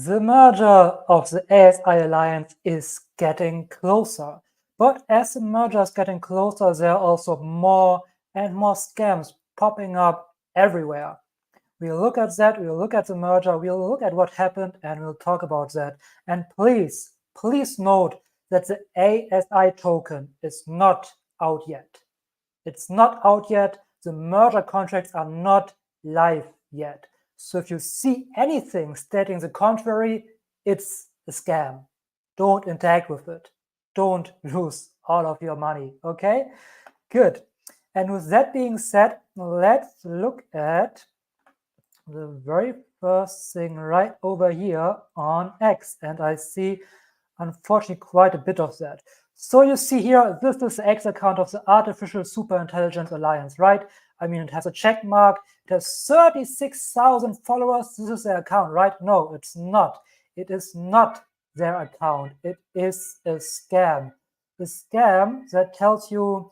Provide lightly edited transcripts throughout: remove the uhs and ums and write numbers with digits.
The merger of the ASI Alliance is getting closer. But as the merger is getting closer, there are also more and more scams popping up everywhere. We'll look at that, we'll look at the merger, we'll look at what happened, and we'll talk about that. And please note that the ASI token is not out yet. It's not out yet. The merger contracts are not live yet. So if you see anything stating the contrary, it's a scam. Don't interact with it. Don't lose all of your money, okay? Good. And with that being said, let's look at the very first thing right over here on X. And I see, unfortunately, quite a bit of that. So you see here, this is the X account of the Artificial Superintelligence Alliance, right? I mean, it has a check mark. It has 36,000 followers. This is their account, right? No, it's not. It is not their account. It is a scam. A scam that tells you,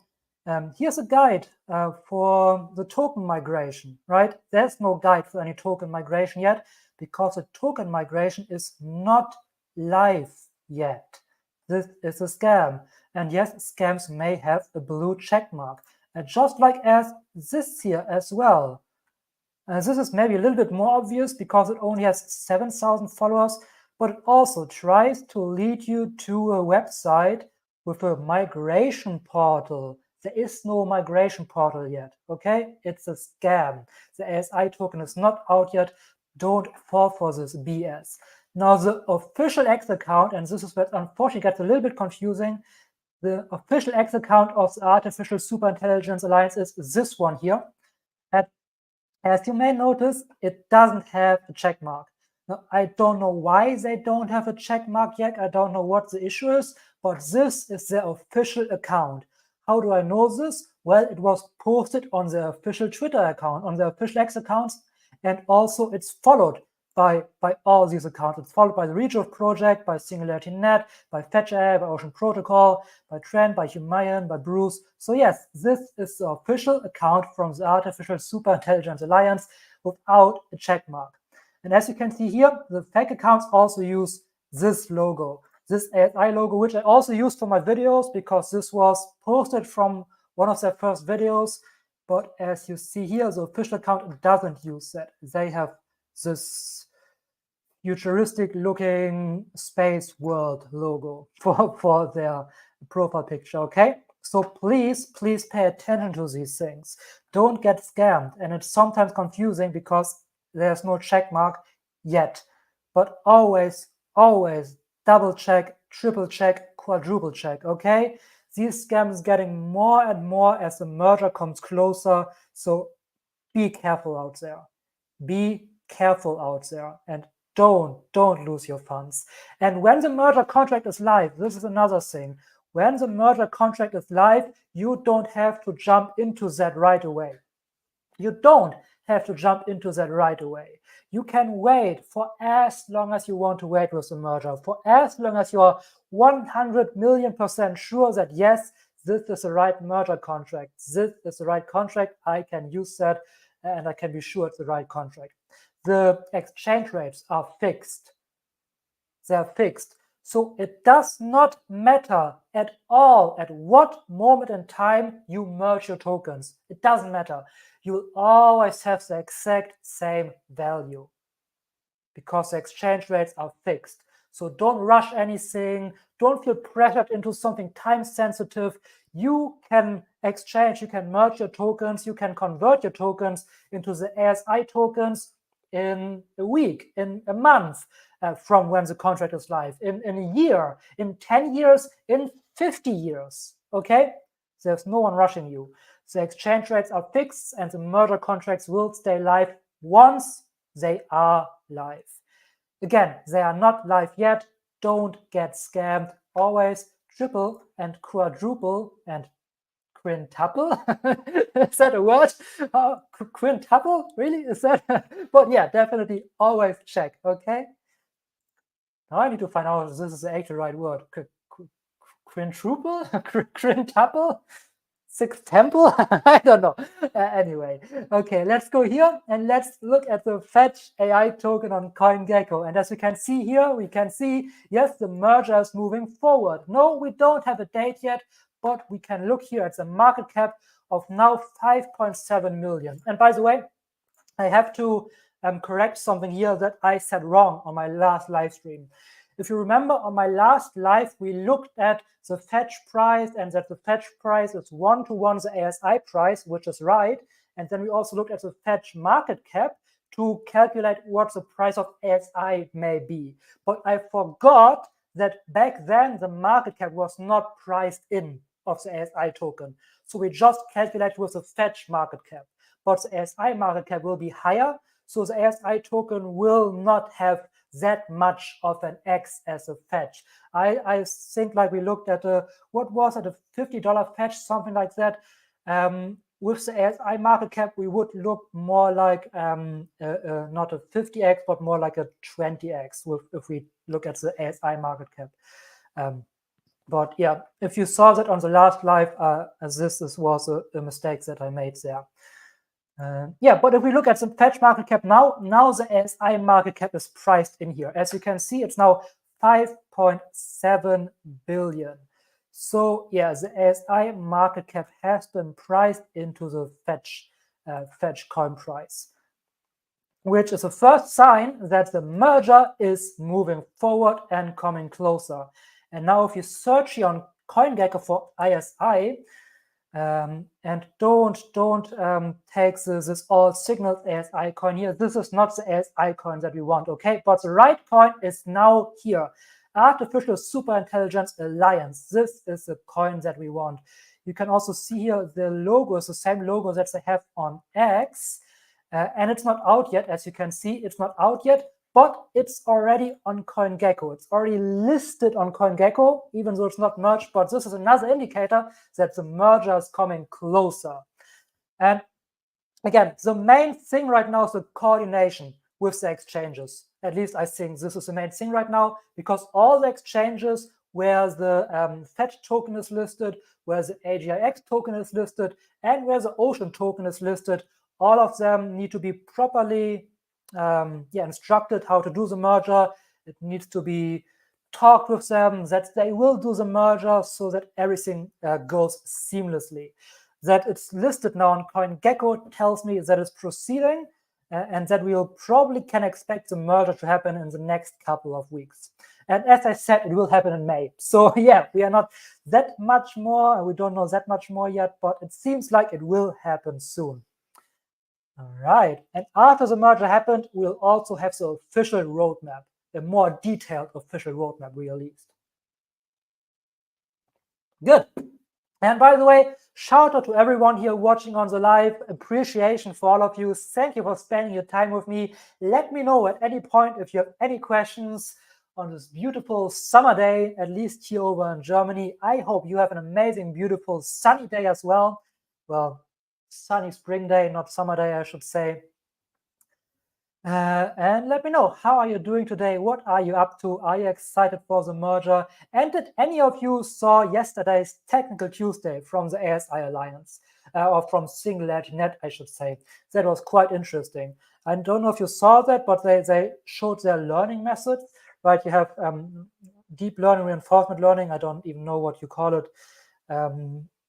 here's a guide for the token migration, right? There's no guide for any token migration yet because the token migration is not live yet. This is a scam. And yes, scams may have a blue check mark. And just like as this here as well. This is maybe a little bit more obvious because it only has 7,000 followers, but it also tries to lead you to a website with a migration portal. There is no migration portal yet, okay? It's a scam. The ASI token is not out yet. Don't fall for this BS. Now, the official X account, and this is what unfortunately gets a little bit confusing, the official X account of the Artificial Superintelligence Alliance is this one here. And as you may notice, it doesn't have a check mark. Now, I don't know why they don't have a check mark yet. I don't know what the issue is, but this is their official account. How do I know this? Well, it was posted on their official Twitter account, on their official X accounts, and also it's followed by all these accounts. It's followed by the Regrowth Project, by SingularityNet, by FetchAI, by Ocean Protocol, by Trent, by Humayan, by Bruce. So yes, this is the official account from the Artificial Superintelligence Alliance without a check mark. And as you can see here, the fake accounts also use this logo, this ASI logo, which I also use for my videos because this was posted from one of their first videos. But as you see here, the official account doesn't use that. They have this futuristic looking space world logo for their profile picture, okay? So please pay attention to these things. Don't get scammed. And it's sometimes confusing because there's no check mark yet. But always double check, triple check, quadruple check, okay? These scams getting more and more as the merger comes closer. So be careful out there. Be careful out there and don't lose your funds. And when the merger contract is live, this is another thing. When the merger contract is live, you don't have to jump into that right away. You don't have to jump into that right away. You can wait for as long as you want to wait with the merger, for as long as you're 100 million% sure that yes, this is the right merger contract. This is the right contract. I can use that and I can be sure it's the right contract. The exchange rates are fixed. They're fixed. So it does not matter at all at what moment in time you merge your tokens. It doesn't matter. You will always have the exact same value because the exchange rates are fixed. So don't rush anything. Don't feel pressured into something time sensitive. You can exchange, you can merge your tokens, you can convert your tokens into the ASI tokens in a week, in a month from when the contract is live, in a year, in 10 years, in 50 years, okay? There's no one rushing you. The exchange rates are fixed and the merger contracts will stay live once they are live. Again, they are not live yet. Don't get scammed. Always triple and quadruple and quintuple? Is that a word? Quintuple? Really? Is that? But yeah, definitely always check, okay? Now I need to find out if this is the actual right word. Quintuple? Quintuple? sixth temple? I don't know. Anyway, okay, let's go here and let's look at the fetch AI token on CoinGecko. And as you can see here, we can see, yes, the merger is moving forward. No, we don't have a date yet, but we can look here at the market cap of now 5.7 million. And by the way, I have to correct something here that I said wrong on my last live stream. If you remember, on my last live, we looked at the fetch price and that the fetch price is 1-to-1 the ASI price, which is right. And then we also looked at the fetch market cap to calculate what the price of ASI may be. But I forgot that back then the market cap was not priced in of the ASI token. So we just calculated with the fetch market cap. But the ASI market cap will be higher. So the ASI token will not have that much of an X as a fetch. I think like we looked at what was it, a $50 fetch, something like that. With the ASI market cap, we would look more like not a 50X, but more like a 20X if we look at the ASI market cap. But yeah, if you saw that on the last live, this was a mistake that I made there. Yeah, but if we look at the fetch market cap now the ASI market cap is priced in here. As you can see, it's now 5.7 billion. So yeah, the ASI market cap has been priced into the fetch coin price, which is the first sign that the merger is moving forward and coming closer. And now if you search here on CoinGecko for ASI, and don't take this all signals ASI coin here. This is not the ASI coin that we want, okay? But the right coin is now here. Artificial Superintelligence Alliance. This is the coin that we want. You can also see here the logo is the same logo that they have on X. And it's not out yet, as you can see. It's not out yet, but it's already on CoinGecko. It's already listed on CoinGecko, even though it's not merged. But this is another indicator that the merger is coming closer. And again, the main thing right now is the coordination with the exchanges. At least I think this is the main thing right now, because all the exchanges where the FET token is listed, where the AGIX token is listed, and where the Ocean token is listed, all of them need to be properly instructed how to do the merger. It needs to be talked with them that they will do the merger so that everything goes seamlessly. That it's listed now on CoinGecko tells me that it's proceeding and that we'll probably can expect the merger to happen in the next couple of weeks. And as I said, it will happen in May. So yeah, we are not that much more, we don't know that much more yet, but it seems like it will happen soon. All right, and after the merger happened, we'll also have the official roadmap, a more detailed official roadmap released. Good. And by the way, shout out to everyone here watching on the live. Appreciation for all of you. Thank you for spending your time with me. Let me know at any point if you have any questions on this beautiful summer day, at least here over in Germany. I hope you have an amazing, beautiful, sunny day as well. Well, sunny spring day, not summer day, I should say. And let me know, how are you doing today? What are you up to? Are you excited for the merger? And did any of you saw yesterday's Technical Tuesday from the ASI Alliance, or from Single Edge Net, I should say? That was quite interesting. I don't know if you saw that, but they showed their learning methods, right? You have deep learning, reinforcement learning. I don't even know what you call it.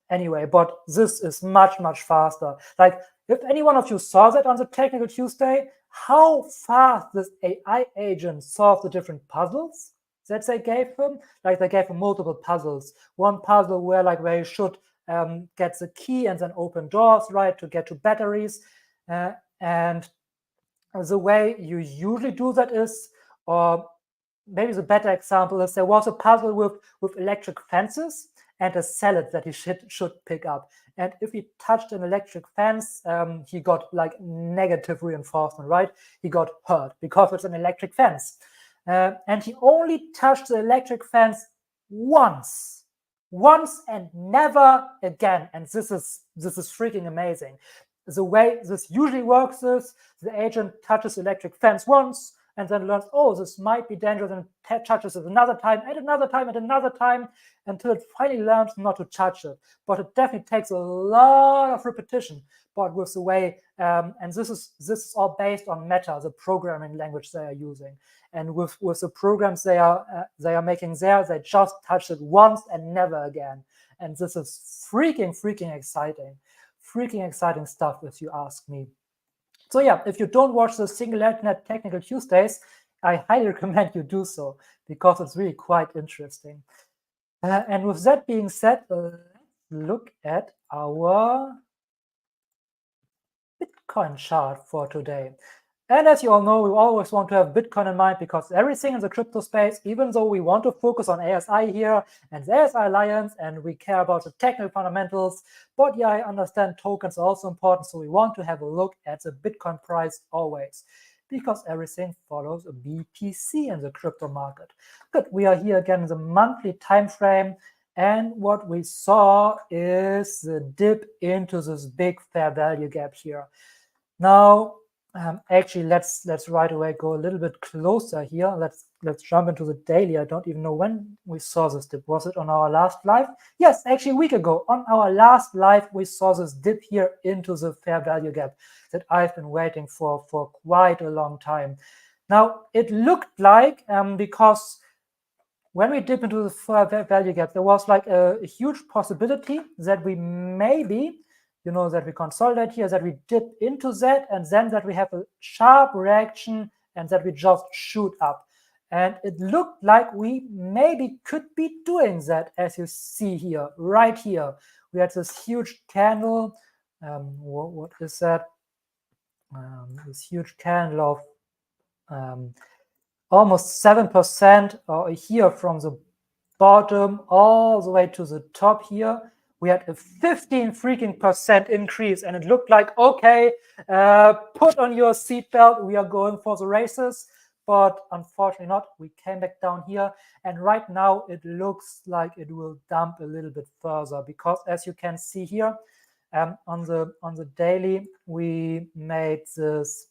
Anyway, but this is much, much faster. Like, if any one of you saw that on the Technical Tuesday, how fast this AI agent solved the different puzzles that they gave him. Like, they gave him multiple puzzles. One puzzle where you should get the key and then open doors, right, to get to batteries. And the way you usually do that is, or maybe the better example is, there was a puzzle with electric fences and a salad that he should pick up. And if he touched an electric fence, he got negative reinforcement, right? He got hurt because it's an electric fence. And he only touched the electric fence once and never again. And this is freaking amazing. The way this usually works is the agent touches the electric fence once, and then learns, oh, this might be dangerous, and touches it another time, and another time, and another time, until it finally learns not to touch it. But it definitely takes a lot of repetition. But with the way, and this is all based on Meta, the programming language they are using. And with the programs they are making there, they just touch it once and never again. And this is freaking exciting stuff, if you ask me. So yeah, if you don't watch the SingularityNet Technical Tuesdays, I highly recommend you do so, because it's really quite interesting. And with that being said, let's look at our Bitcoin chart for today. And as you all know, we always want to have Bitcoin in mind, because everything in the crypto space, even though we want to focus on ASI here and the ASI Alliance, and we care about the technical fundamentals, but yeah, I understand tokens are also important, so we want to have a look at the Bitcoin price always, because everything follows a BTC in the crypto market. Good, we are here again in the monthly time frame, and what we saw is the dip into this big fair value gap here. Now, actually, let's right away go a little bit closer here. Let's jump into the daily. I don't even know when we saw this dip. Was it on our last live? Yes, actually a week ago. On our last live, we saw this dip here into the fair value gap that I've been waiting for quite a long time. Now, it looked like, because when we dip into the fair value gap, there was like a huge possibility that we maybe, that we consolidate here, that we dip into that, and then that we have a sharp reaction and that we just shoot up. And it looked like we maybe could be doing that, as you see here, right here. We had this huge candle. What is that? This huge candle of almost 7% here from the bottom all the way to the top here. We had a 15% increase, and it looked like, okay, put on your seatbelt, we are going for the races. But unfortunately not. We came back down here, and right now it looks like it will dump a little bit further, because as you can see here, on the daily, we made this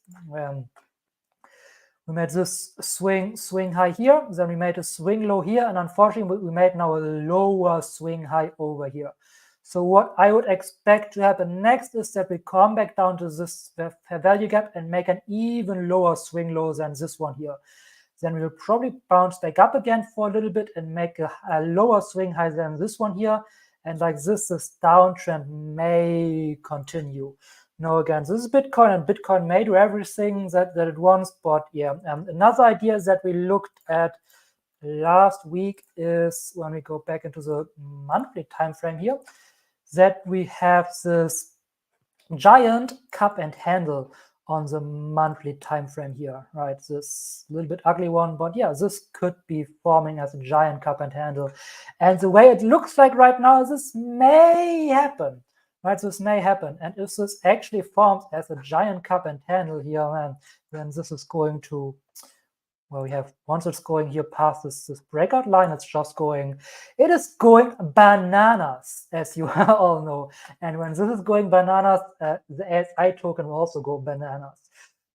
swing high here, then we made a swing low here, and unfortunately we made now a lower swing high over here. So what I would expect to happen next is that we come back down to this fair value gap and make an even lower swing low than this one here. Then we'll probably bounce back up again for a little bit and make a lower swing high than this one here. And like this downtrend may continue. Now again, this is Bitcoin, and Bitcoin may do everything that it wants. But yeah, another idea that we looked at last week is, when we go back into the monthly time frame here, that we have this giant cup and handle on the monthly time frame here, right? This little bit ugly one, but yeah, this could be forming as a giant cup and handle. And the way it looks like right now, this may happen. Right, this may happen, and if this actually forms as a giant cup and handle here, then this is going to, well, we have, once it's going here past this breakout line, it is going bananas, as you all know. And when this is going bananas, the ASI token will also go bananas.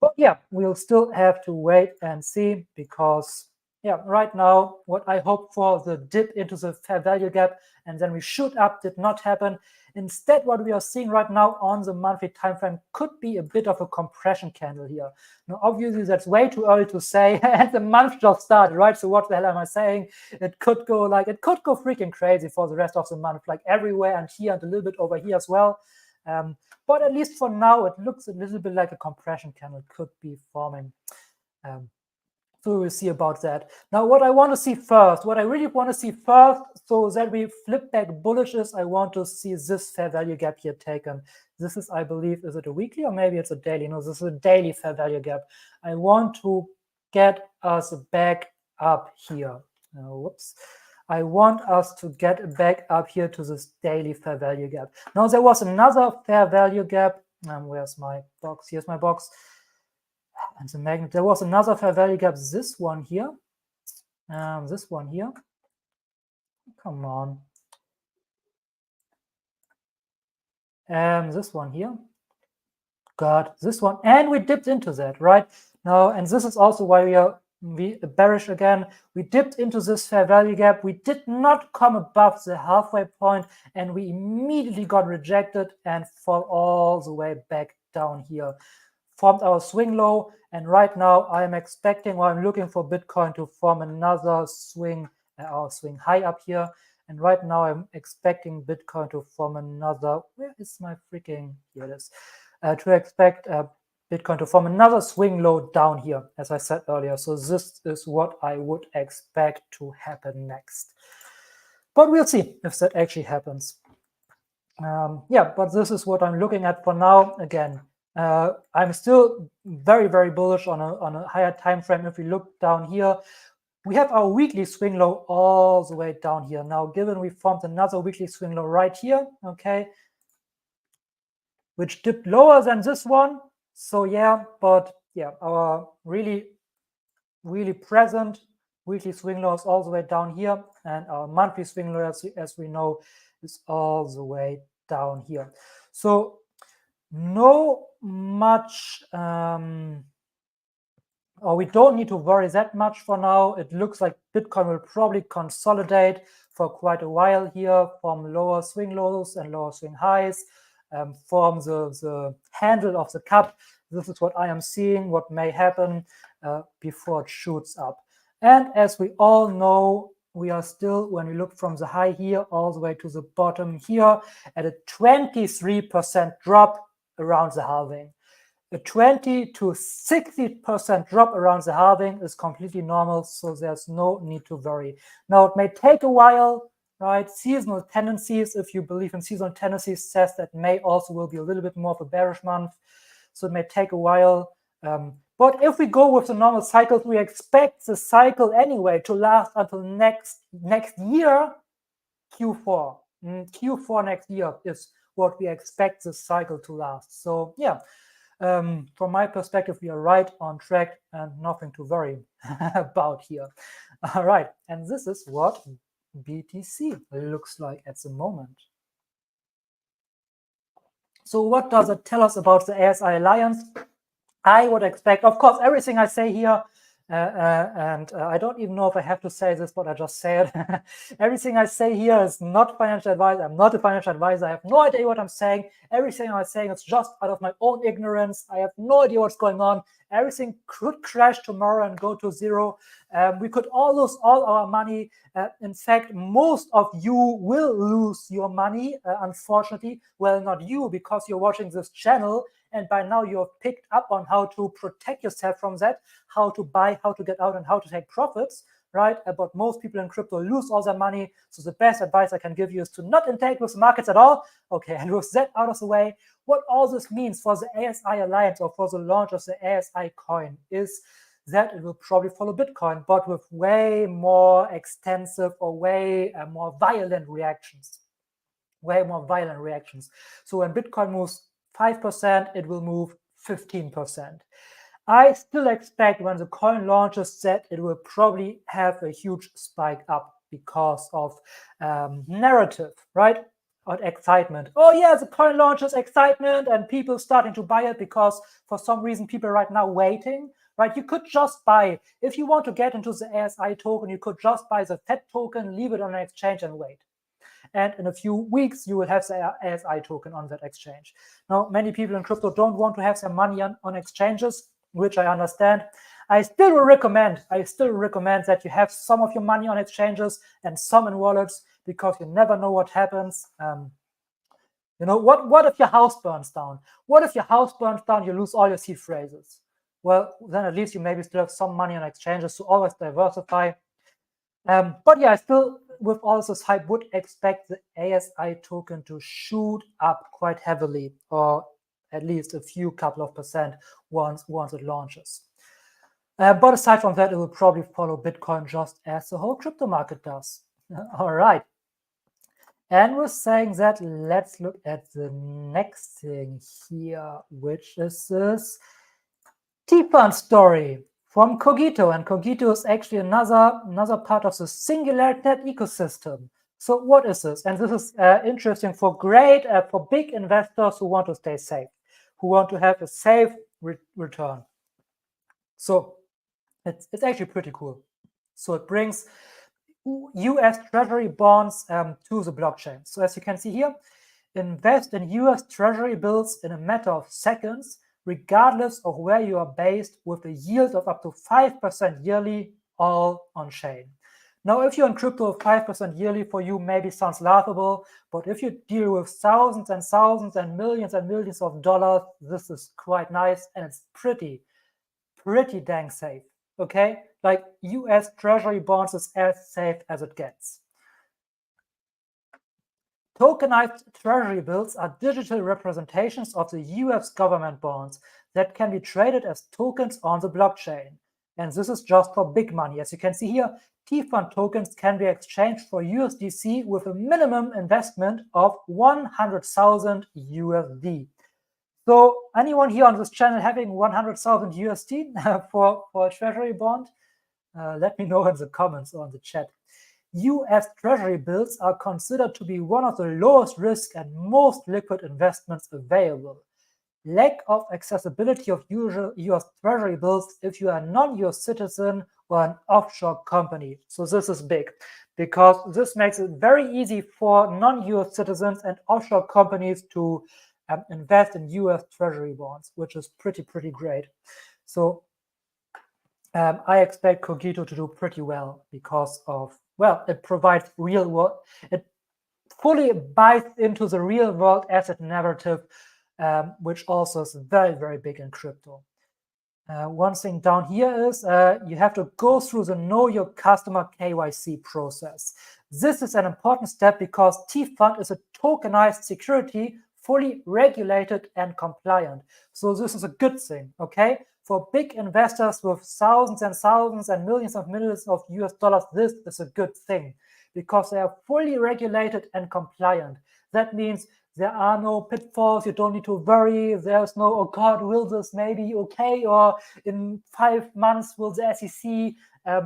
But yeah, we'll still have to wait and see, because yeah, right now, what I hope for, the dip into the fair value gap and then we shoot up, did not happen. Instead, what we are seeing right now on the monthly time frame could be a bit of a compression candle here. Now, obviously, that's way too early to say, and the month just started, right? So what the hell am I saying? It could go freaking crazy for the rest of the month, like everywhere and here and a little bit over here as well. But at least for now, it looks a little bit like a compression candle could be forming. So we'll see about that. Now, what I want to see first, what I really want to see first, so that we flip back bullish, is I want to see this fair value gap here taken. This is, I believe, is it a weekly or maybe it's a daily? No, this is a daily fair value gap. I want to get us back up here. Whoops. I want us to get back up here to this daily fair value gap. Now, there was another fair value gap. Where's my box? Here's my box. And the magnet, there was another fair value gap, this one here. This one here. Come on. This one here. got this one, and we dipped into that, right? Now, and this is also why we are bearish again. We dipped into this fair value gap. We did not come above the halfway point, and we immediately got rejected and fall all the way back down here. Formed our swing low, and right now I am expecting, or I'm looking for Bitcoin to form another swing, our swing high up here. And right now I'm expecting Bitcoin to form another, where is my freaking, here it is, to expect Bitcoin to form another swing low down here, as I said earlier. So this is what I would expect to happen next. But we'll see if that actually happens. Yeah, but this is what I'm looking at for now. Again, I'm still very, very bullish on a higher time frame. If we look down here, we have our weekly swing low all the way down here. Now, given we formed another weekly swing low right here, okay, which dipped lower than this one. So yeah, but yeah, our really present weekly swing low is all the way down here, and our monthly swing low, as we know, is all the way down here. So no much, or we don't need to worry that much for now. It looks like Bitcoin will probably consolidate for quite a while here, from lower swing lows and lower swing highs, form the handle of the cup. This is what I am seeing, what may happen before it shoots up. And as we all know, we are still, when we look from the high here all the way to the bottom here, at a 23% drop around the halving. A 20 to 60% drop around the halving is completely normal, so there's no need to worry. Now, it may take a while, right? Seasonal tendencies, if you believe in seasonal tendencies, says that May also will be a little bit more of a bearish month, so it may take a while. But if we go with the normal cycles, we expect the cycle anyway to last until next year, Q4. Q4 next year is what we expect the cycle to last. So yeah, from my perspective, we are right on track and nothing to worry about here. All right, and this is what BTC looks like at the moment. So what does it tell us about the ASI Alliance? I would expect, of course, everything I say here, and I don't even know if I have to say this, but I just say it. Everything I say here is not financial advice. I'm not a financial advisor. I have no idea what I'm saying. Everything I'm saying is just out of my own ignorance. I have no idea what's going on. Everything could crash tomorrow and go to zero. We could all lose all our money. In fact, most of you will lose your money, unfortunately. Well, not you, because you're watching this channel, and by now you have picked up on how to protect yourself from that, how to buy, how to get out, and how to take profits, right? But most people in crypto lose all their money. So the best advice I can give you is to not engage with the markets at all. Okay, and with that out of the way, what all this means for the ASI Alliance or for the launch of the ASI coin is that it will probably follow Bitcoin, but with way more extensive or way more violent reactions. Way more violent reactions. So when Bitcoin moves 5%, it will move 15%. I still expect when the coin launches that it will probably have a huge spike up because of narrative, right? Or excitement. Oh yeah, the coin launches, excitement, and people starting to buy it because for some reason people are right now waiting, right? You could just buy, if you want to get into the ASI token, you could just buy the FED token, leave it on an exchange and wait. And in a few weeks, you will have the ASI token on that exchange. Now, many people in crypto don't want to have their money on exchanges, which I understand. I still recommend that you have some of your money on exchanges and some in wallets, because you never know what happens. You know, what if your house burns down? What if your house burns down, you lose all your seed phrases? Well, then at least you maybe still have some money on exchanges, so always diversify. But yeah, I still, with all this hype, would expect the ASI token to shoot up quite heavily, or at least a few couple of percent once it launches. But aside from that, it will probably follow Bitcoin just as the whole crypto market does. All right. And we're saying that, let's look at the next thing here, which is this T-Fund story from Cogito. And Cogito is actually another part of the SingularityNet ecosystem. So what is this? And this is interesting for big investors who want to stay safe. who want to have a safe return. So it's actually pretty cool. So it brings US Treasury bonds to the blockchain. So as you can see here, invest in US Treasury bills in a matter of seconds, regardless of where you are based, with a yield of up to 5% yearly, all on chain. Now, if you're in crypto, 5% yearly for you maybe sounds laughable, but if you deal with thousands and thousands and millions of dollars, this is quite nice, and it's pretty dang safe, okay? Like US Treasury bonds is as safe as it gets. Tokenized Treasury bills are digital representations of the US government bonds that can be traded as tokens on the blockchain. And this is just for big money. As you can see here, T-Fund tokens can be exchanged for USDC with a minimum investment of 100,000 USD. So anyone here on this channel having 100,000 USD for a Treasury bond? Let me know in the comments or in the chat. US Treasury bills are considered to be one of the lowest risk and most liquid investments available. Lack of accessibility of usual US Treasury bills if you are a non-US citizen or an offshore company. So this is big, because this makes it very easy for non-US citizens and offshore companies to invest in US Treasury bonds, which is pretty great. So I expect Cogito to do pretty well because of, well, it provides real world, it fully buys into the real world asset narrative, which also is very big in crypto. One thing down here is you have to go through the Know Your Customer KYC process. This is an important step because T-Fund is a tokenized security, fully regulated and compliant. So this is a good thing, okay? For big investors with thousands and thousands and millions of US dollars, this is a good thing because they are fully regulated and compliant. That means there are no pitfalls, you don't need to worry, there's no, oh God, will this maybe okay, or in 5 months will the SEC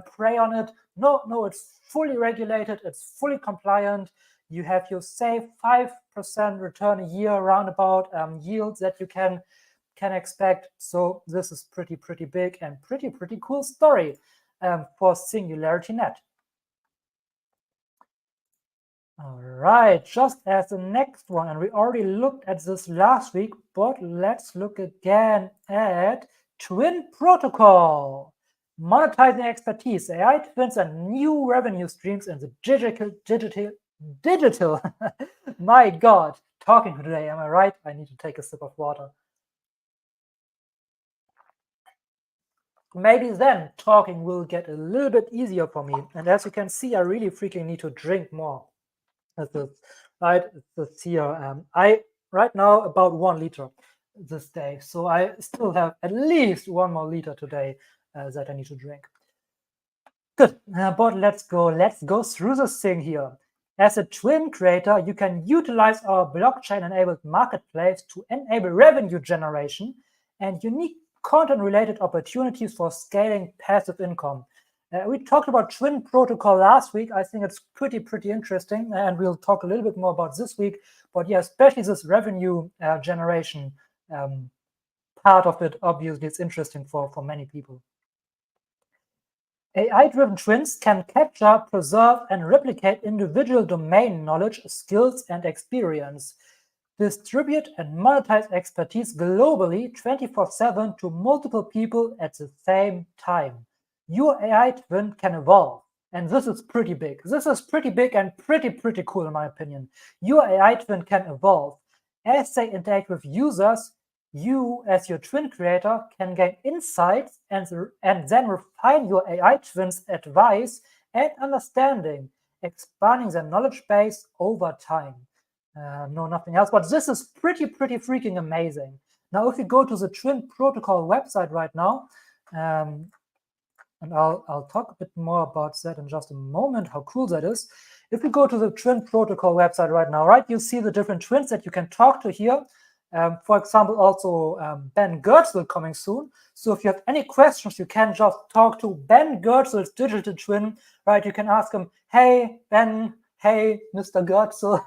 prey on it? No, it's fully regulated, it's fully compliant. You have your safe 5% return a year roundabout yields that you can expect. So this is pretty big and pretty cool story for SingularityNet. All right, just as the next one, and we already looked at this last week, but let's look again at Twin Protocol. Monetizing expertise, AI twins, and new revenue streams in the digital. My God, talking today, am I right? I need to take a sip of water. Maybe then talking will get a little bit easier for me. And as you can see, I really freaking need to drink more. Right, it's here. I right now about 1 liter this day, so I still have at least 1 more liter today that I need to drink. Good, but let's go through this thing here. As a twin creator, you can utilize our blockchain-enabled marketplace to enable revenue generation and unique content-related opportunities for scaling passive income. We talked about Twin Protocol last week. I think it's pretty interesting, and we'll talk a little bit more about this week. But yeah, especially this revenue generation part of it, obviously, it's interesting for many people. AI-driven twins can capture, preserve, and replicate individual domain knowledge, skills, and experience. Distribute and monetize expertise globally 24/7 to multiple people at the same time. Your AI twin can evolve, and this is pretty big. This is pretty big and pretty cool in my opinion. Your AI twin can evolve. As they interact with users, you, as your twin creator, can gain insights and then refine your AI twin's advice and understanding, expanding their knowledge base over time. No, nothing else, but this is pretty freaking amazing. Now, if you go to the Twin Protocol website right now, and I'll talk a bit more about that in just a moment, how cool that is. If you go to the Twin Protocol website right now, right, you see the different twins that you can talk to here. For example, also Ben Goertzel coming soon. So if you have any questions, you can just talk to Ben Goertzel's digital twin, right? You can ask him, hey, Ben, hey, Mr. Goertzel,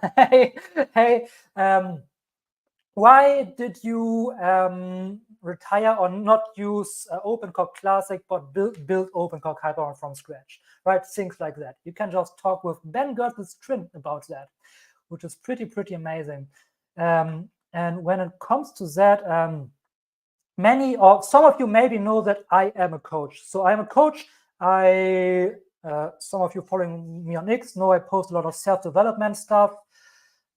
hey, why did you retire or not use OpenCog Classic but build OpenCog HyperOn from scratch, right? Things like that. You can just talk with Ben Gertz's about that, which is pretty amazing. And when it comes to that, many or some of you maybe know that I am a coach. So I'm a coach. Some of you following me on X know I post a lot of self-development stuff.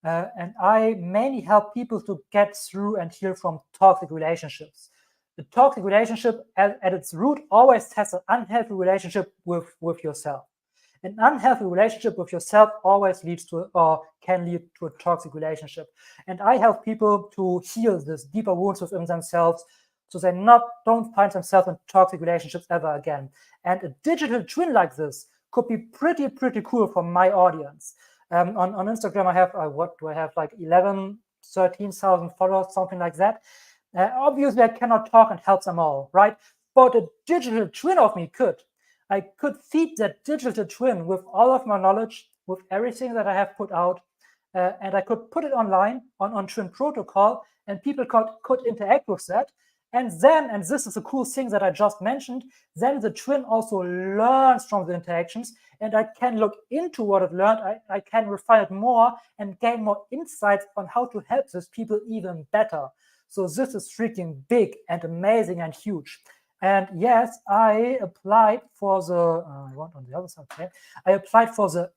And I mainly help people to get through and heal from toxic relationships. The toxic relationship at its root always has an unhealthy relationship with yourself. An unhealthy relationship with yourself always leads to or can lead to a toxic relationship. And I help people to heal this deeper wounds within themselves so they don't find themselves in toxic relationships ever again. And a digital twin like this could be pretty cool for my audience. On Instagram, I have, what do I have, like 13,000 followers, something like that. Obviously, I cannot talk and help them all, right? But a digital twin of me could. I could feed that digital twin with all of my knowledge, with everything that I have put out, and I could put it online on Twin Protocol, and people could interact with that. And then, and this is a cool thing that I just mentioned, then the twin also learns from the interactions, and I can look into what it learned. I can refine it more and gain more insights on how to help these people even better. So this is freaking big and amazing and huge. And yes, I applied for the, I want on the other side, okay? I applied for the,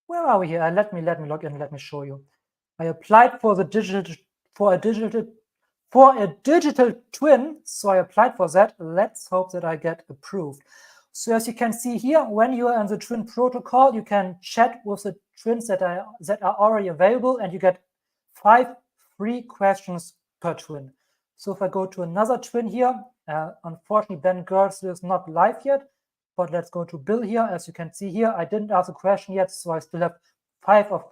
where are we here? Let me log in, let me show you. I applied for the for a digital twin, so I applied for that. Let's hope that I get approved. So as you can see here, when you are in the Twin Protocol, you can chat with the twins that are already available, and you get 5 free questions per twin. So if I go to another twin here, unfortunately Ben Gertz is not live yet, but let's go to Bill here. As you can see here, I didn't ask a question yet, so I still have 5 of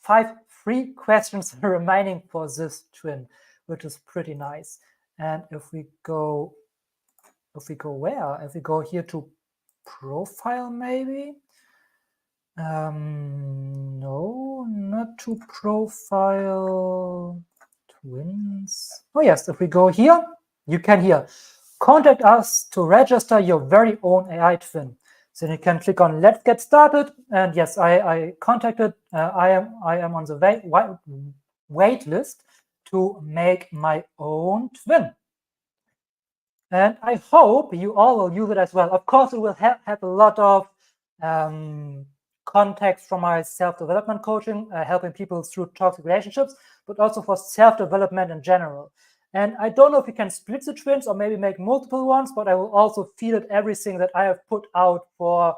5 free questions remaining for this twin, which is pretty nice. And if we go where? If we go here to profile, maybe. No, not to profile twins. Oh yes, if we go here, you can here contact us to register your very own AI twin. So you can click on Let's Get Started, and yes, I contacted. I am on the wait list to make my own twin, and I hope you all will use it as well. Of course, it will have a lot of context from my self-development coaching, helping people through toxic relationships, but also for self-development in general. And I don't know if you can split the twins or maybe make multiple ones, but I will also feed it everything that I have put out for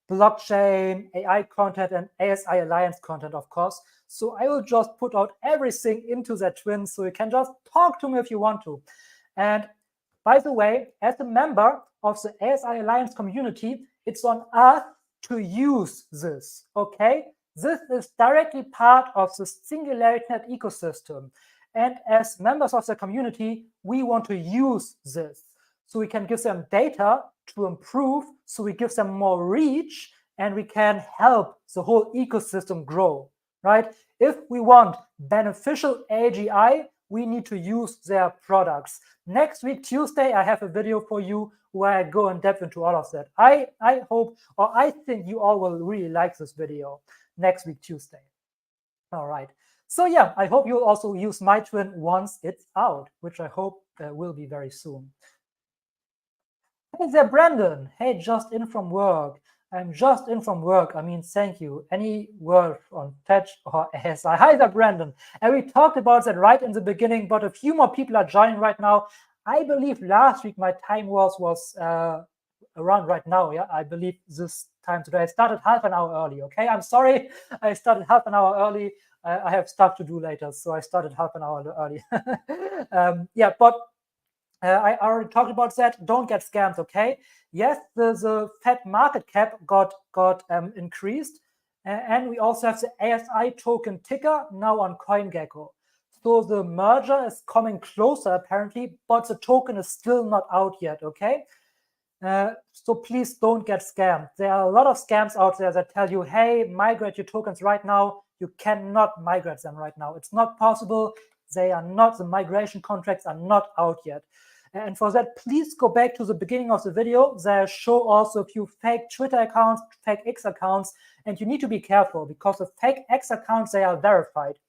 blockchain, AI content, and ASI Alliance content, of course. So I will just put out everything into that twin, so you can just talk to me if you want to. And by the way, as a member of the ASI Alliance community, it's on us to use this, okay? This is directly part of the SingularityNet ecosystem. And as members of the community, we want to use this. So we can give them data to improve, so we give them more reach, and we can help the whole ecosystem grow, right? If we want beneficial AGI, we need to use their products. Next week, Tuesday, I have a video for you where I go in depth into all of that. I hope, or I think you all will really like this video next week, Tuesday. All right. So yeah, I hope you'll also use my twin once it's out, which I hope will be very soon. Hey there, Brandon. Hey, just in from work. I'm just in from work. I mean, thank you. Any word on Fetch or ASI? Hi there, Brandon. And we talked about that right in the beginning, but a few more people are joining right now. I believe last week my time was around right now. Yeah, I believe this time today. I started half an hour early. Okay, I'm sorry. I started half an hour early. I have stuff to do later, so I started half an hour early. Yeah, but I already talked about that. Don't get scammed, okay? Yes, the Fed market cap got increased, and we also have the ASI token ticker now on CoinGecko. So the merger is coming closer apparently, but the token is still not out yet, okay? So please don't get scammed. There are a lot of scams out there that tell you, hey, migrate your tokens right now. You cannot migrate them right now. It's not possible. They are not, the migration contracts are not out yet. And for that, please go back to the beginning of the video. They show also a few fake Twitter accounts, fake X accounts, and you need to be careful because the fake X accounts, they are verified.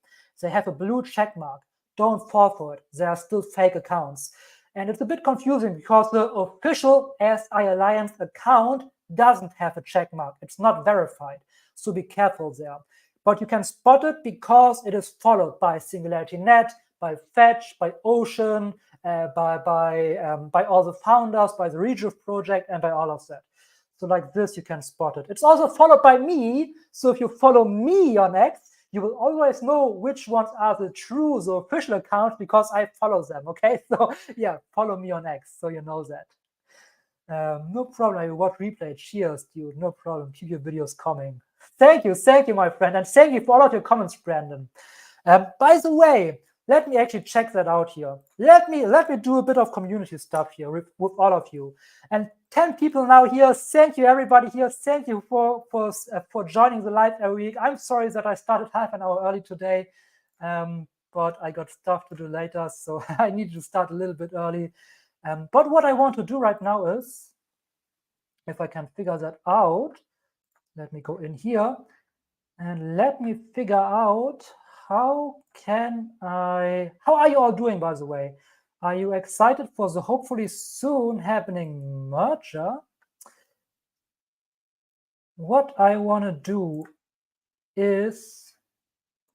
They have a blue check mark. Don't fall for it. They are still fake accounts. And it's a bit confusing because the official ASI Alliance account doesn't have a check mark. It's not verified. So be careful there. But you can spot it because it is followed by SingularityNet, by Fetch, by Ocean, by all the founders, by the Rejuve project, and by all of that. So like this, you can spot it. It's also followed by me. So if you follow me on X, you will always know which ones are the true, the official accounts, because I follow them, okay? So yeah, follow me on X, so you know that. No problem, I will watch replay. Cheers, dude, no problem. Keep your videos coming. Thank you, my friend, and thank you for all of your comments, Brandon. By the way, let me actually check that out here. Let me do a bit of community stuff here with all of you. And 10 people now here. Thank you, everybody here. Thank you for joining the live every week. I'm sorry that I started half an hour early today, but I got stuff to do later, so I needed to start a little bit early. But what I want to do right now is, if I can figure that out, let me go in here and let me figure out how are you all doing, by the way? Are you excited for the hopefully soon happening merger? What I want to do is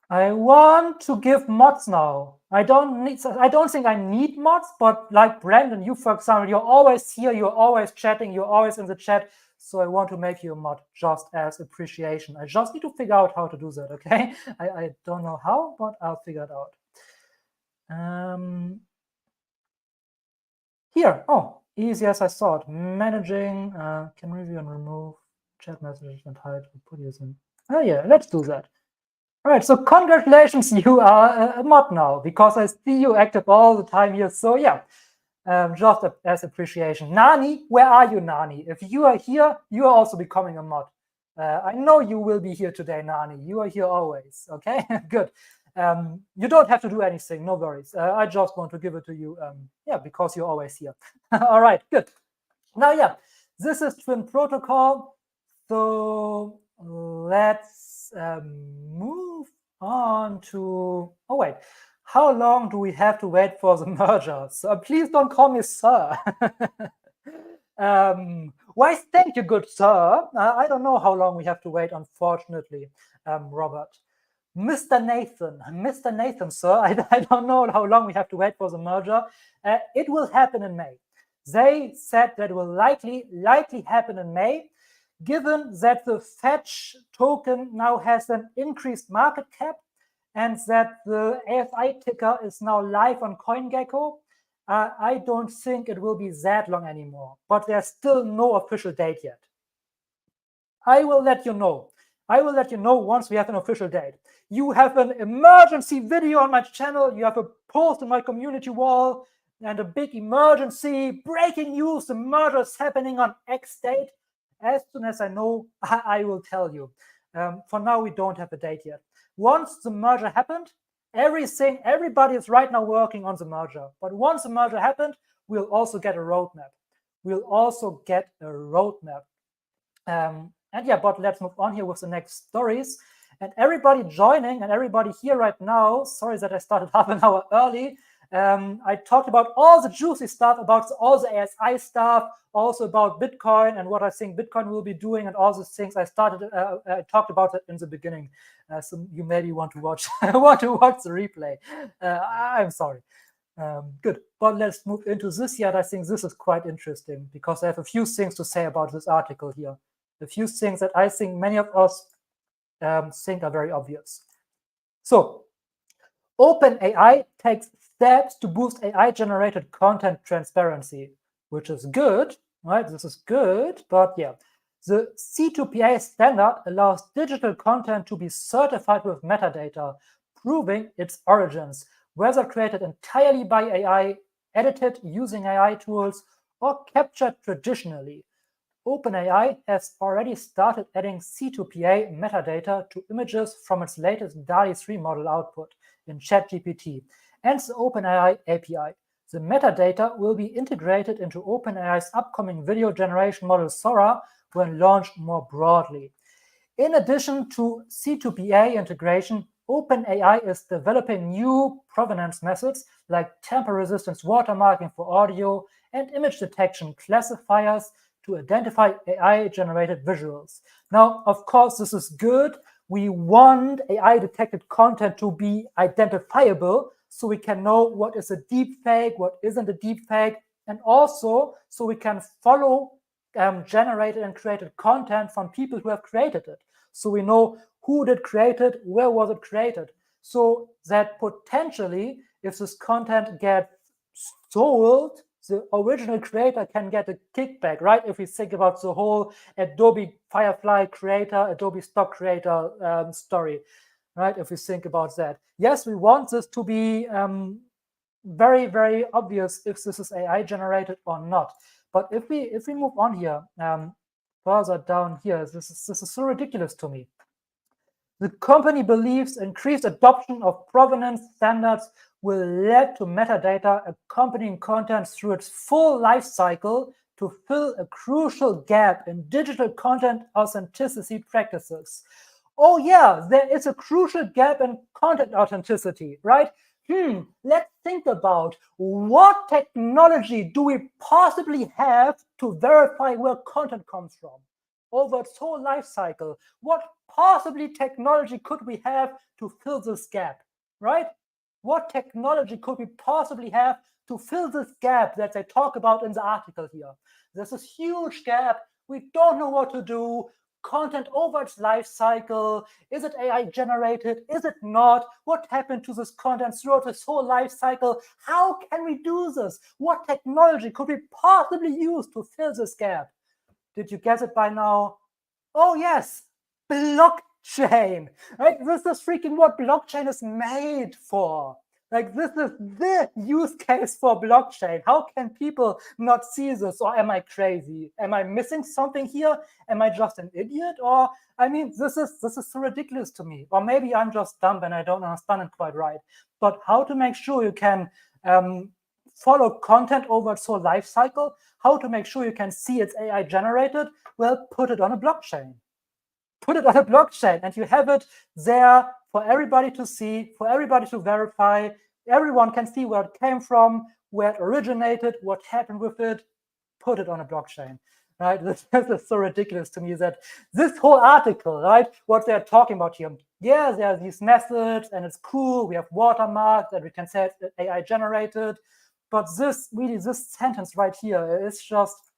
I want to give mods now. I don't think I need mods, but like Brandon, you, for example, you're always here, you're always chatting, you're always in the chat. So I want to make you a mod just as appreciation. I just need to figure out how to do that, okay? I don't know how, but I'll figure it out. Here, oh, easy as I thought. Managing, can review and remove chat messages and hide and put these in. Oh yeah, let's do that. All right, so congratulations, you are a mod now, because I see you active all the time here. So yeah, just as appreciation. Nani, where are you, Nani? If you are here, you are also becoming a mod. I know you will be here today, Nani. You are here always, okay? Good. You don't have to do anything, no worries. I just want to give it to you, yeah, because you're always here. All right, good. Now, yeah, this is Twin Protocol. So let's move on to, oh wait, how long do we have to wait for the merger? So please don't call me sir. Why, thank you, good sir. I don't know how long we have to wait, unfortunately, Robert. Mr. Nathan, sir, I don't know how long we have to wait for the merger. It will happen in May. They said that it will likely happen in May, given that the Fetch token now has an increased market cap and that the ASI ticker is now live on CoinGecko. I don't think it will be that long anymore, but there's still no official date yet. I will let you know. I will let you know once we have an official date. You have an emergency video on my channel. You have a post on my community wall and a big emergency breaking news. The merger is happening on X date. As soon as I know, I will tell you. For now, we don't have a date yet. Once the merger happened, everybody is right now working on the merger. But once the merger happened, we'll also get a roadmap. And yeah, but let's move on here with the next stories. And everybody joining and everybody here right now, sorry that I started half an hour early. I talked about all the juicy stuff, about all the ASI stuff, also about Bitcoin and what I think Bitcoin will be doing and all the things I talked about it in the beginning. So you maybe want to watch the replay. I'm sorry. Good, but let's move into this yet. I think this is quite interesting because I have a few things to say about this article here. A few things that I think many of us think are very obvious. So, OpenAI takes steps to boost AI-generated content transparency, which is good, right? This is good, but yeah. The C2PA standard allows digital content to be certified with metadata, proving its origins, whether created entirely by AI, edited using AI tools, or captured traditionally. OpenAI has already started adding C2PA metadata to images from its latest DALL-E 3 model output in ChatGPT and the OpenAI API. The metadata will be integrated into OpenAI's upcoming video generation model Sora when launched more broadly. In addition to C2PA integration, OpenAI is developing new provenance methods like tamper-resistant watermarking for audio and image detection classifiers to identify AI-generated visuals. Now, of course, this is good. We want AI-detected content to be identifiable so we can know what is a deep fake, what isn't a deep fake, and also so we can follow generated and created content from people who have created it. So we know who did create it, where was it created, so that potentially if this content gets sold, the original creator can get a kickback, right? If we think about the whole Adobe Firefly creator, Adobe stock creator story, right? If we think about that. Yes, we want this to be very, very obvious if this is AI generated or not. But if we move on here, further down here, this is so ridiculous to me. The company believes increased adoption of provenance standards will lead to metadata accompanying content through its full life cycle to fill a crucial gap in digital content authenticity practices. Oh yeah, there is a crucial gap in content authenticity, right? Let's think about what technology do we possibly have to verify where content comes from over its whole life cycle. What possibly technology could we have to fill this gap, right? What technology could we possibly have to fill this gap that they talk about in the article here? There's this huge gap. We don't know what to do. Content over its life cycle. Is it AI generated? Is it not? What happened to this content throughout its whole life cycle? How can we do this? What technology could we possibly use to fill this gap? Did you guess it by now? Oh yes, blockchain. Right? This is freaking what blockchain is made for. Like, this is the use case for blockchain. How can people not see this? Or am I crazy? Am I missing something here? Am I just an idiot? Or, I mean, this is so ridiculous to me. Or maybe I'm just dumb and I don't understand it quite right. But how to make sure you can follow content over its whole life cycle, how to make sure you can see it's AI generated? Well, put it on a blockchain. Put it on a blockchain and you have it there for everybody to see, for everybody to verify. Everyone can see where it came from, where it originated, what happened with it. Put it on a blockchain, right? This is so ridiculous to me that this whole article, right, what they're talking about here, yeah, there are these methods and it's cool. We have watermarks and we can say it's AI generated. But this sentence right here is just,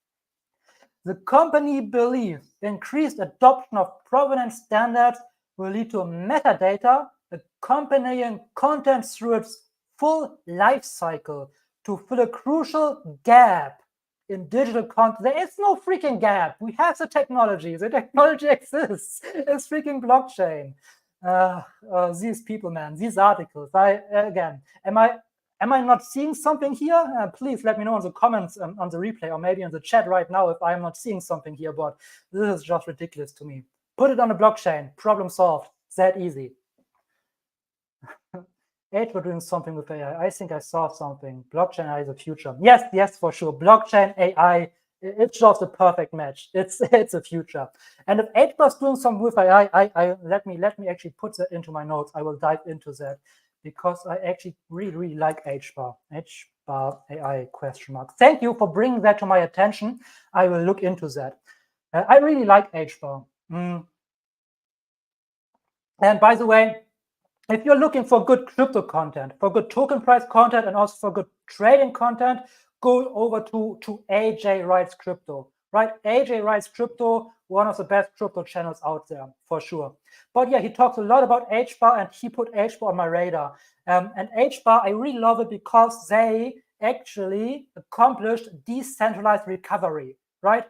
the company believes increased adoption of provenance standards will lead to metadata accompanying content through its full life cycle to fill a crucial gap in digital content. There is no freaking gap. We have the technology. The technology exists. It's freaking blockchain. These people, man, these articles. Am I not seeing something here? Please let me know in the comments on the replay or maybe in the chat right now if I'm not seeing something here, but this is just ridiculous to me. Put it on a blockchain, problem solved, that easy. We're doing something with AI. I think I saw something. Blockchain AI is the future. Yes, for sure. Blockchain AI, it's just a perfect match. It's a future. And if HBAR is doing something with AI, let me actually put that into my notes. I will dive into that, because I actually really like HBAR. HBAR AI question mark. Thank you for bringing that to my attention. I will look into that. I really like HBAR. And by the way, if you're looking for good crypto content, for good token price content, and also for good trading content, go over to AJ Writes Crypto. Right? AJ Writes Crypto, one of the best crypto channels out there, for sure. But yeah, he talks a lot about HBAR, and he put HBAR on my radar. And HBAR, I really love it because they actually accomplished decentralized recovery, right?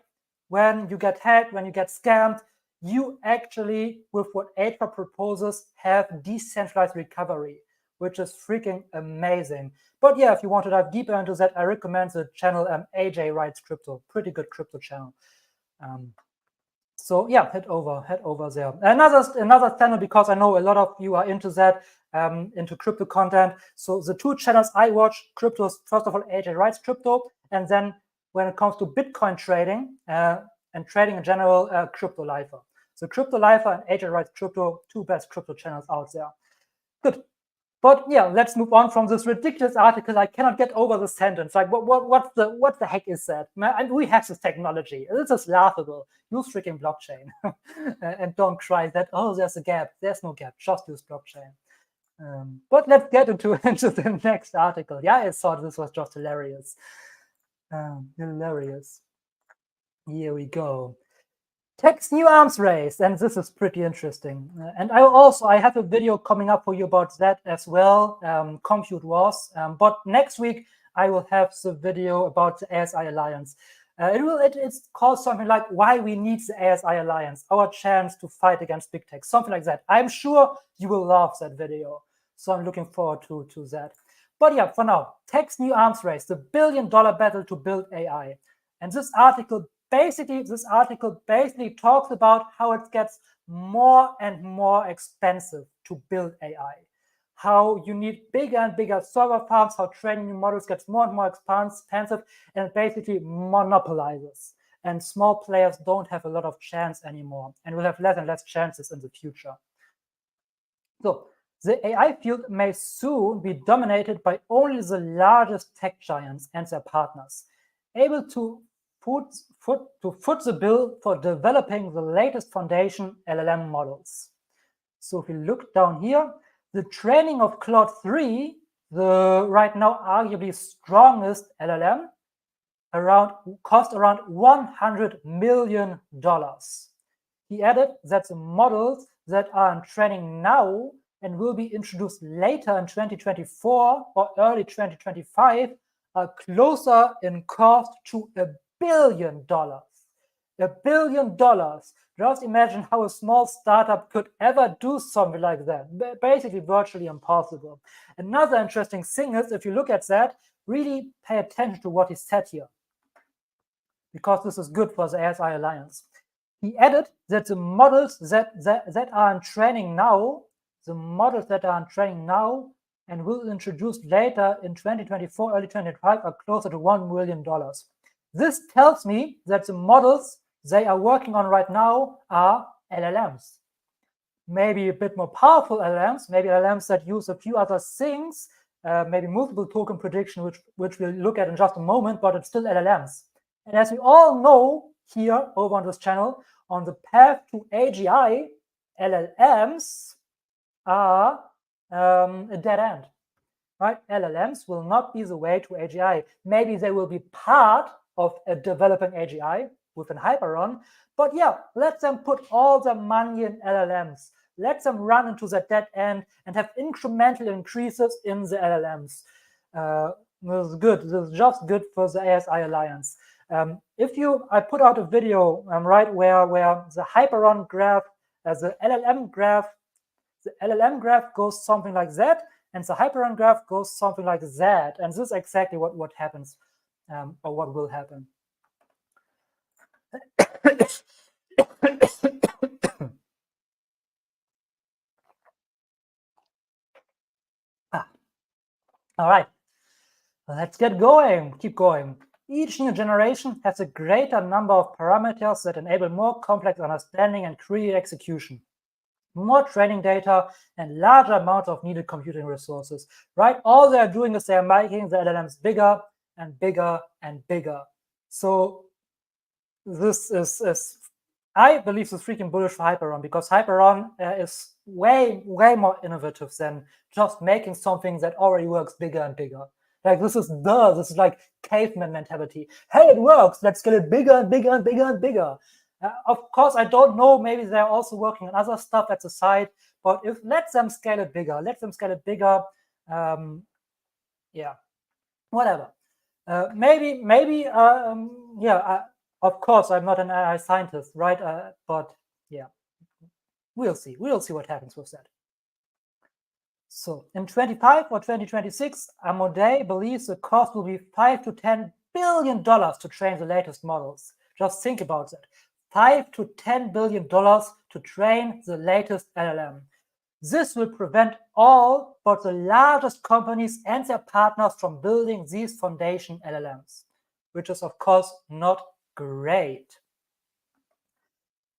When you get hacked, when you get scammed, you actually, with what HBAR proposes, have decentralized recovery. which is freaking amazing. But yeah, if you want to dive deeper into that, I recommend the channel AJ Writes Crypto, pretty good crypto channel. So yeah, head over there. Another channel, because I know a lot of you are into that, into crypto content. So the two channels I watch, cryptos, first of all, AJ Writes Crypto, and then when it comes to Bitcoin trading and trading in general, Crypto Lifer. So Crypto Lifer and AJ Writes Crypto, two best crypto channels out there. Good. But yeah, let's move on from this ridiculous article. I cannot get over the sentence. Like, what the heck is that? And we have this technology. This is laughable. Use freaking blockchain, and don't cry that, oh, there's a gap. There's no gap. Just use blockchain. But let's get into the next article. Yeah, I thought this was just hilarious. Hilarious. Here we go. Tech's new arms race, and this is pretty interesting. And I have a video coming up for you about that as well, Compute Wars. But next week I will have the video about the ASI Alliance. It's called something like "Why We Need the ASI Alliance: Our Chance to Fight Against Big Tech," something like that. I'm sure you will love that video, so I'm looking forward to that. But yeah, for now, Tech's new arms race: the billion-dollar battle to build AI. And this article basically talks about how it gets more and more expensive to build AI, how you need bigger and bigger server farms, how training new models gets more and more expensive, and it basically monopolizes. And small players don't have a lot of chance anymore, and will have less and less chances in the future. So the AI field may soon be dominated by only the largest tech giants and their partners, able to foot the bill for developing the latest foundation LLM models. So if we look down here, the training of Claude 3, the right now arguably strongest LLM, cost around $100 million. He added that the models that are in training now and will be introduced later in 2024 or early 2025 are closer in cost to $1 billion. $1 billion. Just imagine how a small startup could ever do something like that. Basically, virtually impossible. Another interesting thing is, if you look at that, really pay attention to what he said here, because this is good for the ASI Alliance. He added that the models that are in training now, and will introduce later in 2024, early 2025, are closer to $1 million. This tells me that the models they are working on right now are LLMs. Maybe a bit more powerful LLMs, maybe LLMs that use a few other things, maybe multiple token prediction, which we'll look at in just a moment, but it's still LLMs. And as we all know here over on this channel, on the path to AGI, LLMs are a dead end, right? LLMs will not be the way to AGI. Maybe they will be part of a developing AGI with an Hyperon, but yeah, let them put all the money in LLMs. Let them run into the dead end and have incremental increases in the LLMs. This is good. This is just good for the ASI Alliance. I put out a video right where the Hyperon graph, the LLM graph goes something like that, and the Hyperon graph goes something like that. And this is exactly what happens, or what will happen. All right, let's get going. Keep going. Each new generation has a greater number of parameters that enable more complex understanding and query execution, more training data, and larger amounts of needed computing resources, right? All they're doing is they're making the LLMs bigger and bigger and bigger. So this is I believe this is freaking bullish for Hyperon, because Hyperon is way more innovative than just making something that already works bigger and bigger. Like this is like caveman mentality. Hey, it works. Let's get it bigger and bigger and bigger and bigger. Of course, I don't know. Maybe they're also working on other stuff at the side. But let them scale it bigger. Let them scale it bigger. Yeah, whatever. Of course, I'm not an AI scientist, right? But yeah, we'll see. We'll see what happens with that. So in 25 or 2026, Amodei believes the cost will be $5 to $10 billion to train the latest models. Just think about that. $5 to $10 billion to train the latest LLM. This will prevent all but the largest companies and their partners from building these foundation LLMs, which is of course not great.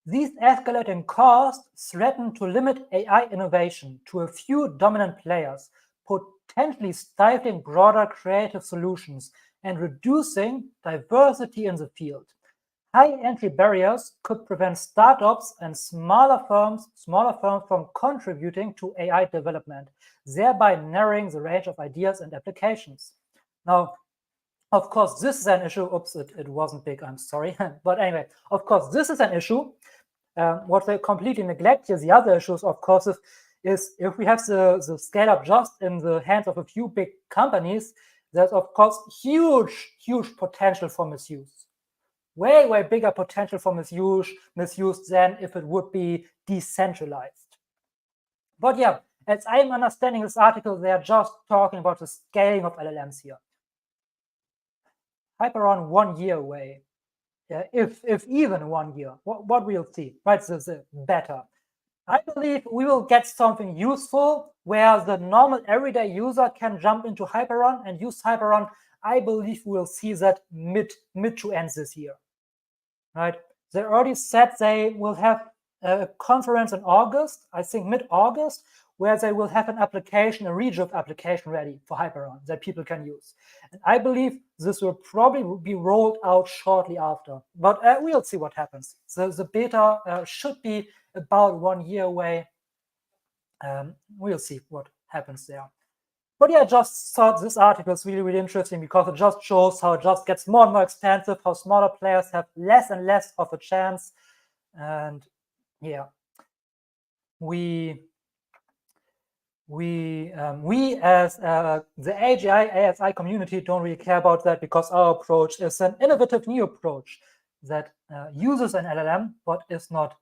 These escalating costs threaten to limit AI innovation to a few dominant players, potentially stifling broader creative solutions and reducing diversity in the field. High entry barriers could prevent startups and smaller firms from contributing to AI development, thereby narrowing the range of ideas and applications. Now, of course, this is an issue. Oops, it wasn't big, I'm sorry. But anyway, of course, this is an issue. What they completely neglect here, the other issues, of course, is if we have the scale up just in the hands of a few big companies, there's, of course, huge potential for misuse. Way bigger potential for misuse than if it would be decentralized. But yeah, as I'm understanding this article, they are just talking about the scaling of LLMs here. Hype around 1 year away. If even 1 year, what we'll see, right? So the better. I believe we will get something useful where the normal everyday user can jump into Hyperon and use Hyperon. I believe we'll see that mid to end this year, right? They already said they will have a conference in August, I think mid-August, where they will have an application, a redraft application ready for Hyperon that people can use. And I believe this will probably be rolled out shortly after, but we'll see what happens. So the beta should be about 1 year away. We'll see what happens there. But yeah, I just thought this article is really interesting because it just shows how it just gets more and more expensive, how smaller players have less and less of a chance. And yeah, we as the ASI community don't really care about that because our approach is an innovative new approach that uses an LLM but is not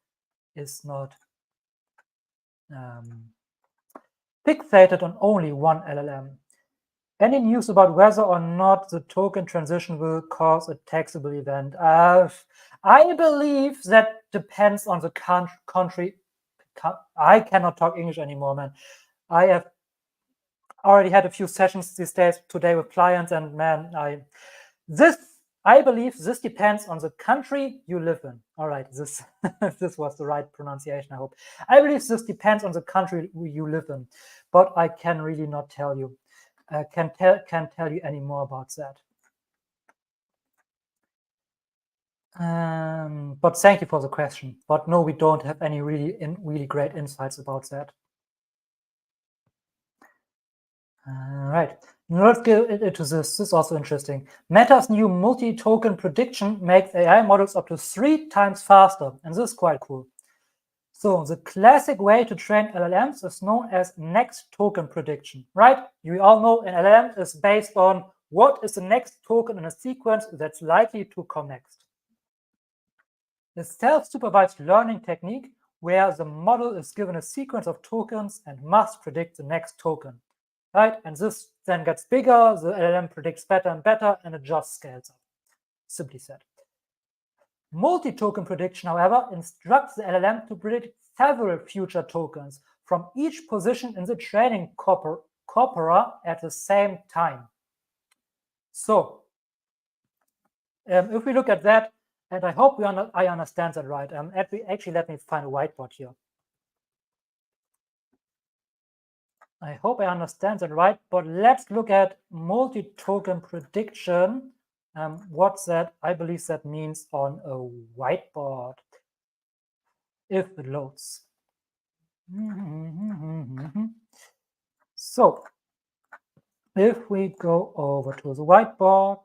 fixated on only one LLM. Any news about whether or not the token transition will cause a taxable event? I believe that depends on the country. I cannot talk English anymore, man. I have already had a few sessions these days today with clients, and man, I believe this depends on the country you live in. All right, this this was the right pronunciation, I hope. I believe this depends on the country you live in, but I can really not tell you. Can't tell you any more about that. But thank you for the question. But no, we don't have any really great insights about that. All right, now let's get into this. This is also interesting. Meta's new multi-token prediction makes AI models up to 3 times faster, and this is quite cool. So the classic way to train LLMs is known as next token prediction, right? You all know an LLM is based on what is the next token in a sequence that's likely to come next. The self-supervised learning technique where the model is given a sequence of tokens and must predict the next token, right? And this then gets bigger, the LLM predicts better and better, and it just scales up, simply said. Multi-token prediction, however, instructs the LLM to predict several future tokens from each position in the training corpora at the same time. So, if we look at that, and I hope I understand that right. Actually, let me find a whiteboard here. I hope I understand that right, but let's look at multi-token prediction. What's that? I believe that means on a whiteboard, if it loads. So, if we go over to the whiteboard,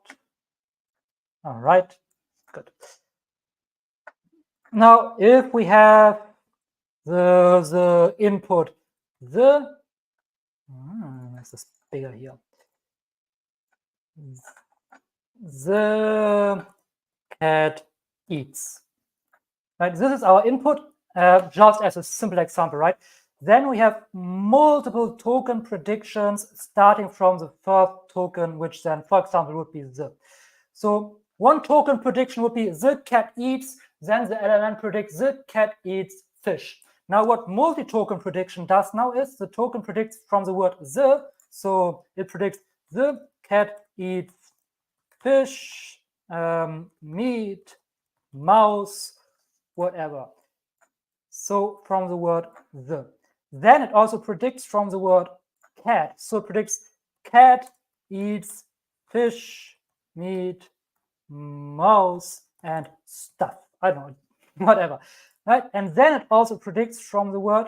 all right, good. Now, if we have the input, this is bigger here. The cat eats. Right, this is our input, just as a simple example, right? Then we have multiple token predictions starting from the first token, which then, for example, would be the. So one token prediction would be the cat eats, then the LLM predicts the cat eats fish. Now what multi-token prediction does now is the token predicts from the word the, so it predicts the cat eats fish, meat, mouse, whatever. So from the word the. Then it also predicts from the word cat. So it predicts cat eats fish, meat, mouse, and stuff. I don't know, whatever. Right? And then it also predicts from the word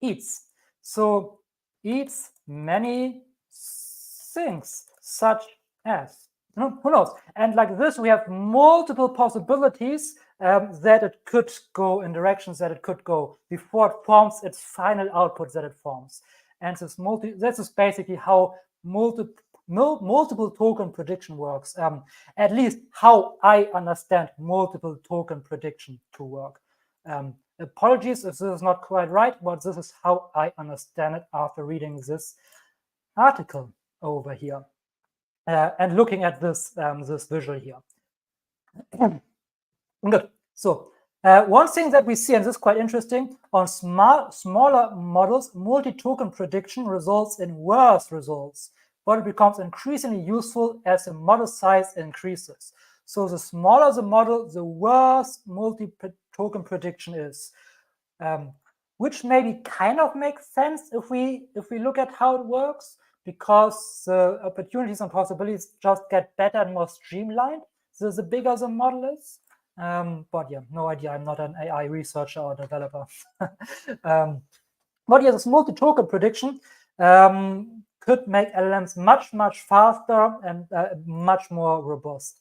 eats. So eats many things, such as, who knows? And like this, we have multiple possibilities that it could go in directions that it could go before it forms its final output that it forms. And this is basically how multiple token prediction works, at least how I understand multiple token prediction to work. Apologies if this is not quite right, but this is how I understand it after reading this article over here and looking at this this visual here. Good. So one thing that we see, and this is quite interesting, on smaller models, multi-token prediction results in worse results, but it becomes increasingly useful as the model size increases. So the smaller the model, the worse multi-token prediction is, which maybe kind of makes sense if we look at how it works, because the opportunities and possibilities just get better and more streamlined. So the bigger the model is. But yeah, no idea. I'm not an AI researcher or developer. But yeah, this multi-token prediction could make LLMs much faster and much more robust.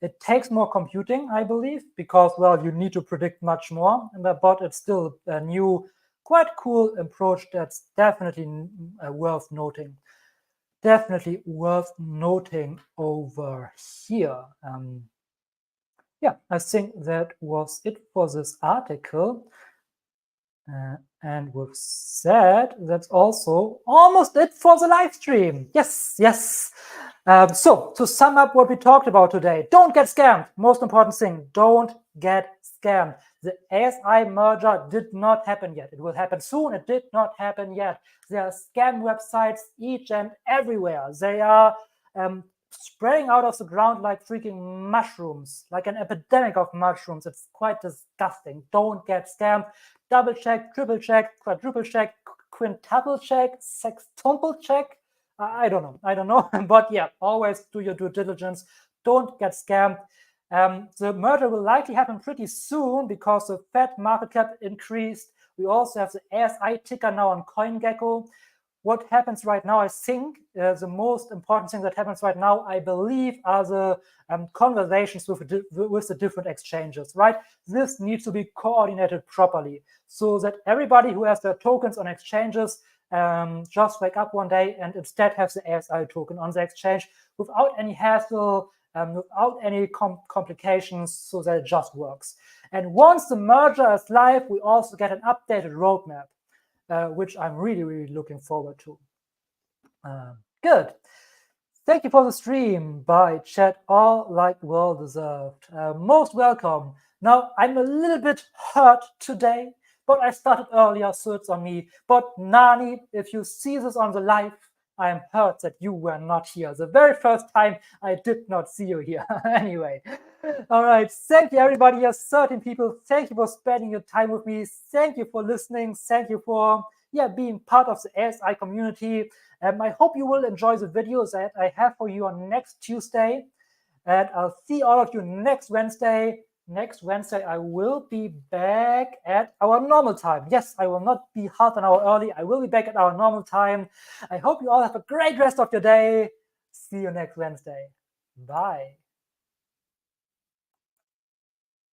It takes more computing, I believe, because, well, you need to predict much more, but it's still a new, quite cool approach that's definitely worth noting. Definitely worth noting over here. Yeah, I think that was it for this article. And with that, that's also almost it for the live stream. Yes. So to sum up what we talked about today, don't get scammed. Most important thing, don't get scammed. The ASI merger did not happen yet. It will happen soon. It did not happen yet. There are scam websites each and everywhere. They are spreading out of the ground like freaking mushrooms, like an epidemic of mushrooms. It's quite disgusting. Don't get scammed. Double check, triple check, quadruple check, quintuple check, sextuple check. I don't know. But yeah, always do your due diligence. Don't get scammed. The merger will likely happen pretty soon because the Fed market cap increased. We also have the ASI ticker now on CoinGecko. What happens right now, I think, the most important thing that happens right now, I believe, are the conversations with the different exchanges, right? This needs to be coordinated properly so that everybody who has their tokens on exchanges just wake up one day and instead have the ASI token on the exchange without any hassle, without any complications, so that it just works. And once the merger is live, we also get an updated roadmap, which I'm really looking forward to. Good. Thank you for the stream by chat, all like well deserved. Most welcome. Now, I'm a little bit hurt today, but I started earlier, so it's on me. But Nani, if you see this on the live, I am hurt that you were not here. The very first time I did not see you here. Anyway, all right. Thank you, everybody. Yes, 13 people. Thank you for spending your time with me. Thank you for listening. Thank you for being part of the ASI community. I hope you will enjoy the videos that I have for you on next Tuesday. And I'll see all of you next Wednesday. Next Wednesday, I will be back at our normal time. Yes, I will not be half an hour early. I will be back at our normal time. I hope you all have a great rest of your day. See you next Wednesday. Bye.